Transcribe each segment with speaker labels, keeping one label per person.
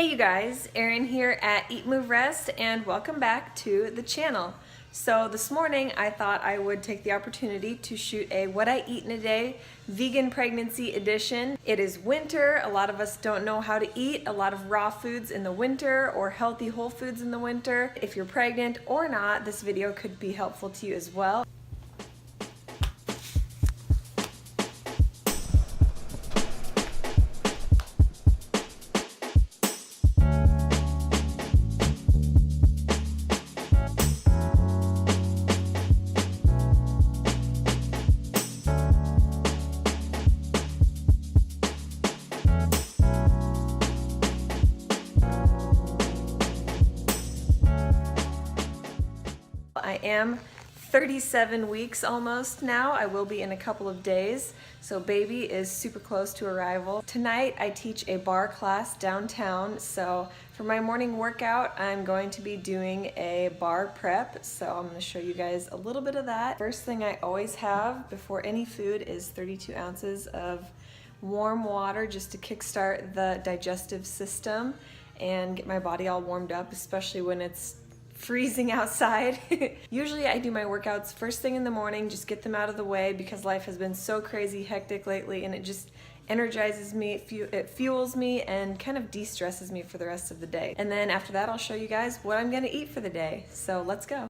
Speaker 1: Hey you guys, Erin here at EatMoveRest and welcome back to the channel. So this morning I thought I would take the opportunity to shoot a what I eat in a day vegan pregnancy edition. It is winter, a lot of us don't know how to eat a lot of raw foods in the winter or healthy whole foods in the winter. If you're pregnant or not, this video could be helpful to you as well. I am 37 weeks almost now. I will be in a couple of days. So baby is super close to arrival. Tonight I teach a bar class downtown. So for my morning workout, I'm going to be doing a bar prep. So I'm going to show you guys a little bit of that. First thing I always have before any food is 32 ounces of warm water just to kickstart the digestive system and get my body all warmed up, especially when it's freezing outside. Usually I do my workouts first thing in the morning, just get them out of the way because life has been so crazy hectic lately and it just energizes me, it fuels me and kind of de-stresses me for the rest of the day. And then after that I'll show you guys what I'm gonna eat for the day. So let's go.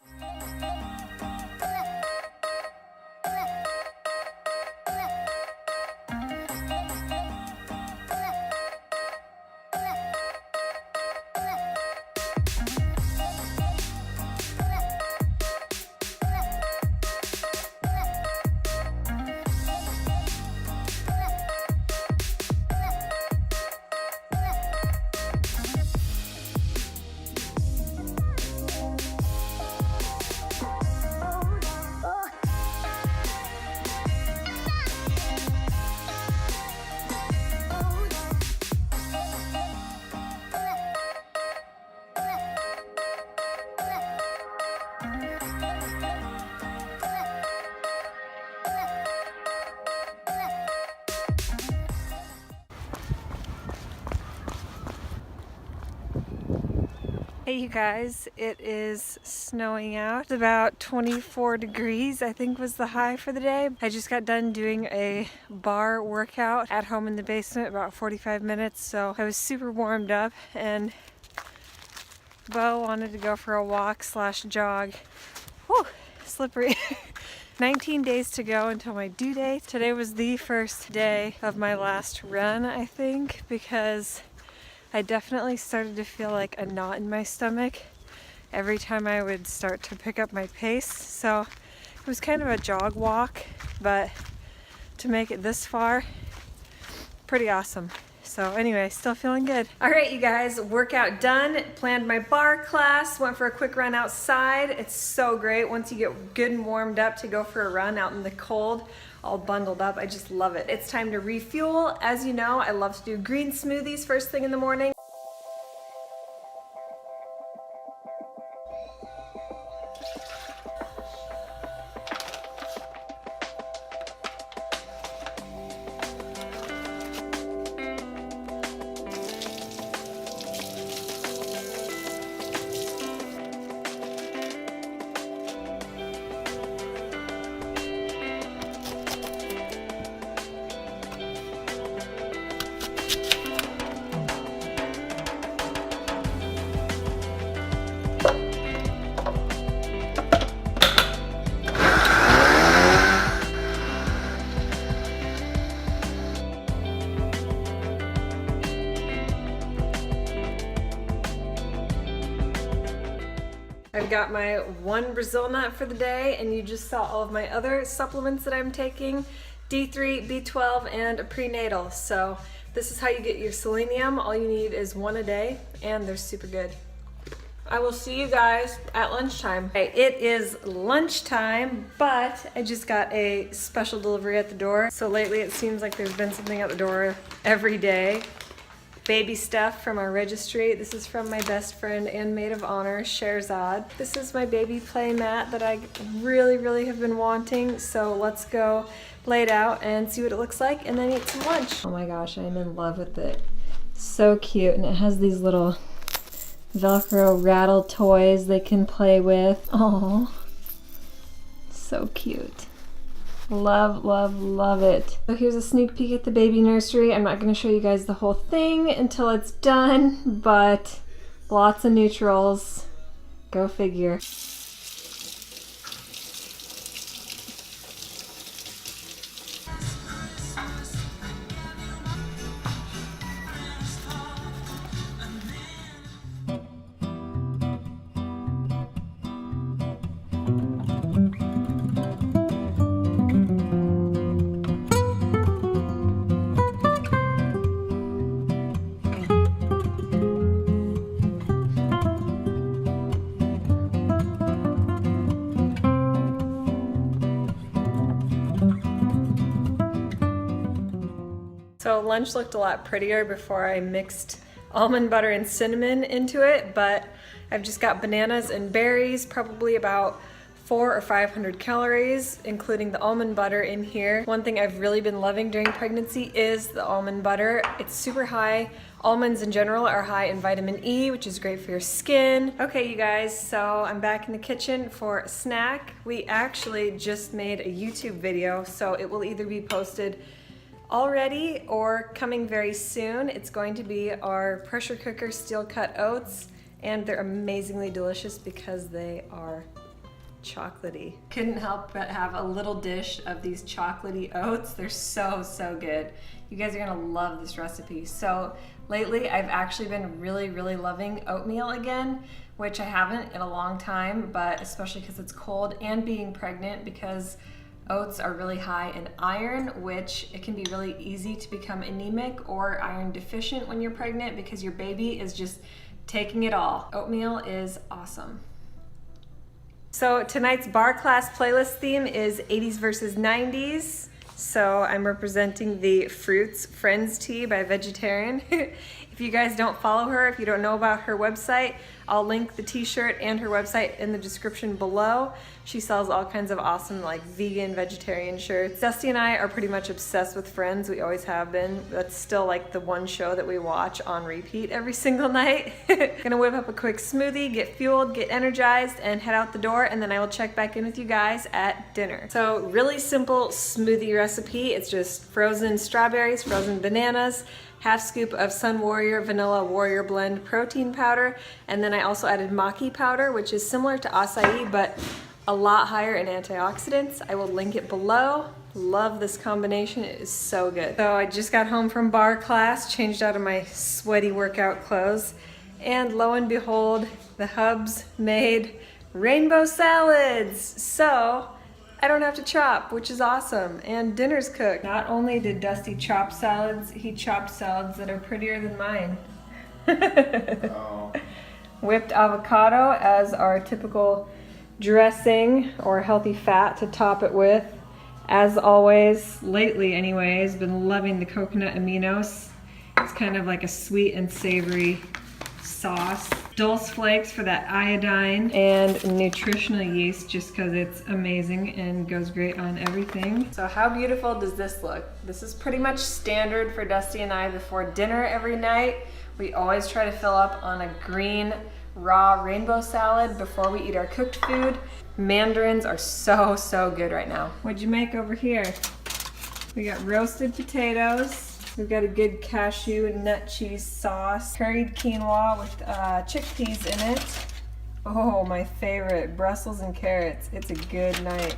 Speaker 1: Hey you guys, it is snowing out. It's about 24 degrees, I think was the high for the day. I just got done doing a bar workout at home in the basement, about 45 minutes, so I was super warmed up and Bo wanted to go for a walk / jog. Whew, slippery. 19 days to go until my due date. Today was the first day of my last run, I think, because I definitely started to feel like a knot in my stomach every time I would start to pick up my pace. So it was kind of a jog walk, but to make it this far, pretty awesome. So anyway, still feeling good. All right, you guys, workout done. Planned my bar class, went for a quick run outside. It's so great once you get good and warmed up to go for a run out in the cold, all bundled up. I just love it. It's time to refuel. As you know, I love to do green smoothies first thing in the morning. I've got my one Brazil nut for the day, and you just saw all of my other supplements that I'm taking, D3, B12, and a prenatal. So this is how you get your selenium. All you need is one a day, and they're super good. I will see you guys at lunchtime. Okay, it is lunchtime, but I just got a special delivery at the door. So lately it seems like there's been something at the door every day. baby stuff from our registry. This is from my best friend and maid of honor, Sherzad. This is my baby play mat that I really have been wanting. So let's go lay it out and see what it looks like and then eat some lunch. Oh my gosh, I'm in love with the So cute, and it has these little Velcro rattle toys they can play with. Oh, so cute. Love, love, love it. So here's a sneak peek at the baby nursery. I'm not going to show you guys the whole thing until it's done, but lots of neutrals. Go figure. So lunch looked a lot prettier before I mixed almond butter and cinnamon into it, but I've just got bananas and berries, probably about 400 or 500 calories, including the almond butter in here. One thing I've really been loving during pregnancy is the almond butter. It's super high. Almonds in general are high in vitamin E, which is great for your skin. Okay, you guys, so I'm back in the kitchen for a snack. We actually just made a YouTube video, so it will either be posted already or coming very soon. It's going to be our pressure cooker steel cut oats, and they're amazingly delicious because they are chocolatey. Couldn't help but have a little dish of these chocolatey oats. They're so, so good. You guys are gonna love this recipe. So lately I've actually been really, really loving oatmeal again, which I haven't in a long time, but especially because it's cold and being pregnant, because oats are really high in iron, which it can be really easy to become anemic or iron deficient when you're pregnant because your baby is just taking it all. Oatmeal is awesome. So tonight's bar class playlist theme is 80s versus 90s. So I'm representing the Fruits Friends tea by Vegetarian. If you guys don't follow her, if you don't know about her website, I'll link the t-shirt and her website in the description below. She sells all kinds of awesome like vegan, vegetarian shirts. Dusty and I are pretty much obsessed with Friends. We always have been. That's still like the one show that we watch on repeat every single night. Gonna whip up a quick smoothie, get fueled, get energized, and head out the door, and then I will check back in with you guys at dinner. So really simple smoothie recipe. It's just frozen strawberries, frozen bananas, half scoop of Sun Warrior Vanilla Warrior Blend protein powder, and then I also added maki powder, which is similar to acai, but a lot higher in antioxidants. I will link it below. Love this combination, it is so good. So I just got home from bar class, changed out of my sweaty workout clothes, and lo and behold, the hubs made rainbow salads. So I don't have to chop, which is awesome, and dinner's cooked. Not only did Dusty chop salads, he chopped salads that are prettier than mine. Oh. Whipped avocado as our typical dressing or healthy fat to top it with. As always, lately anyways, been loving the coconut aminos. It's kind of like a sweet and savory sauce. Dulse flakes for that iodine, and nutritional yeast just because it's amazing and goes great on everything. So how beautiful does this look? This is pretty much standard for Dusty and I before dinner every night. We always try to fill up on a green raw rainbow salad before we eat our cooked food. Mandarins are so, so good right now. What'd you make over here? We got roasted potatoes. We've got a good cashew and nut cheese sauce, curried quinoa with chickpeas in it. Oh, my favorite, Brussels and carrots. It's a good night.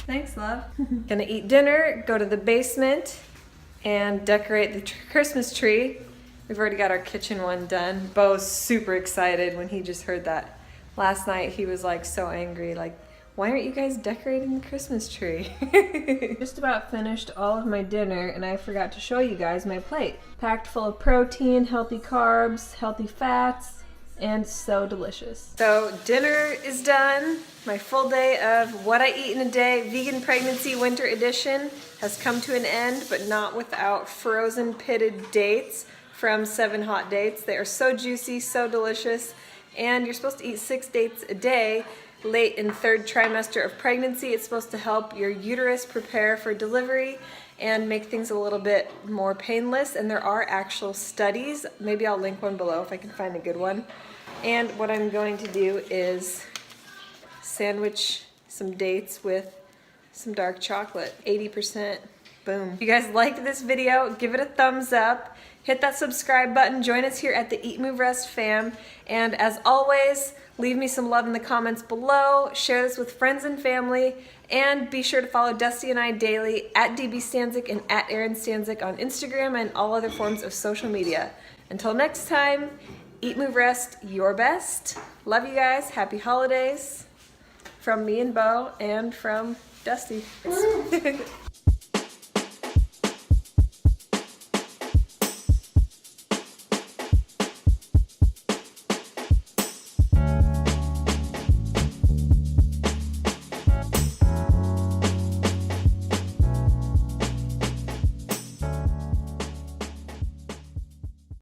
Speaker 1: Thanks, love. Gonna eat dinner, go to the basement, and decorate the Christmas tree. We've already got our kitchen one done. Bo's super excited when he just heard that. Last night he was like so angry, like, why aren't you guys decorating the Christmas tree? Just about finished all of my dinner, and I forgot to show you guys my plate. Packed full of protein, healthy carbs, healthy fats, and so delicious. So dinner is done. My full day of what I eat in a day, vegan pregnancy winter edition, has come to an end, but not without frozen pitted dates from 7 Hot Dates. They are so juicy, so delicious, and you're supposed to eat 6 dates a day. Late in 3rd trimester of pregnancy, it's supposed to help your uterus prepare for delivery and make things a little bit more painless. And there are actual studies. Maybe I'll link one below if I can find a good one. And what I'm going to do is sandwich some dates with some dark chocolate, 80%. Boom. If you guys liked this video, give it a thumbs up. Hit that subscribe button. Join us here at the EatMoveRest fam. And as always, leave me some love in the comments below. Share this with friends and family. And be sure to follow Dusty and I daily at DBStanzik and at Erin Stanzik on Instagram and all other forms of social media. Until next time, eat, move, rest, your best. Love you guys. Happy holidays. From me and Bo and from Dusty.